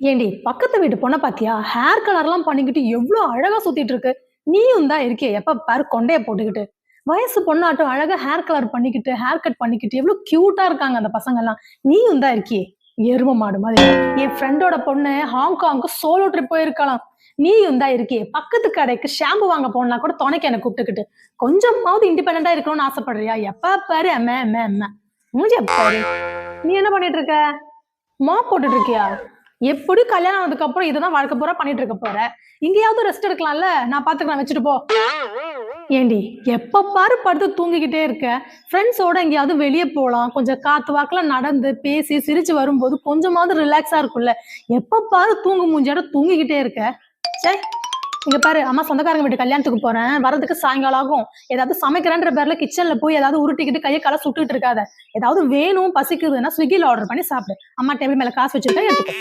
ஏண்டி பக்கத்து வீட்டு பொண்ண பாத்தியா? ஹேர் கலர்லாம் பண்ணிக்கிட்டு எவ்ளோ அழகா சுத்திட்டு இருக்கு. நீயும் தான் இருக்கியே எப்ப பாரு கொண்டைய போட்டுக்கிட்டு. வயசு பொண்ணாட்டம் அழகா ஹேர் கலர் பண்ணிக்கிட்டு, ஹேர் கட் பண்ணிக்கிட்டு எவ்ளோ கியூட்டா இருக்காங்க அந்த பசங்கலாம். நீயும் தான் இருக்கியே எரும மாடு மாதிரி. என் ஃப்ரெண்டோட பொண்ணு ஹாங்காங்க்கு சோலோ ட்ரிப் போயிருக்காளாம். நீயும் தான் இருக்கியே பக்கத்து கடைக்கு ஷாம்பு வாங்க போனா கூட துணைக்கு என்ன கூப்பிட்டுக்கிட்டு. கொஞ்சமாவது இண்டிபெண்டன்ட்டா இருக்கணும்னு ஆசைப்படுறியா? எப்ப பாரு எம்ம எம்ம எம்ம. மூஞ்சிய பாரு. நீ என்ன பண்ணிட்டு இருக்க? மாப் போட்டுட்டு இருக்கியா? எப்படி கல்யாணம் ஆனதுக்கு அப்புறம் இதுதான் வாழ்க்கை பூரா பண்ணிட்டு இருக்க போற? இங்கேயாவது ரெஸ்ட் எடுக்கலாம்ல? நான் பாத்துக்கிறேன் வச்சுட்டு போ. ஏண்டி எப்ப பாரு படுத்து தூங்கிக்கிட்டே இருக்க? ஃப்ரெண்ட்ஸோட எங்கேயாவது வெளிய போலாம். கொஞ்சம் காத்து வாக்குல நடந்து, பேசி, சிரிச்சு வரும்போது கொஞ்சமாவது ரிலாக்ஸா இருக்கும்ல. எப்ப பாரு தூங்கு மூஞ்சியோட தூங்கிக்கிட்டே இருக்க. ச்சே! இங்க பாரு அம்மா சொந்தக்காரங்க வீட்டு கல்யாணத்துக்கு போறேன். வர்றதுக்கு சாயங்காலம் ஆகும். ஏதாவது சமைக்கிறேன்ற பேர்ல கிச்சன்ல போய் ஏதாவது உருட்டிக்கிட்டு கைய கால சுட்டுட்டு இருக்காத. ஏதாவது வேணும் பசிக்குதுன்னா ஸ்விக்கில ஆர்டர் பண்ணி சாப்பிடு. அம்மா டேபிள் மேல காசு வச்சிருக்கேன் எடுத்துக்கோ.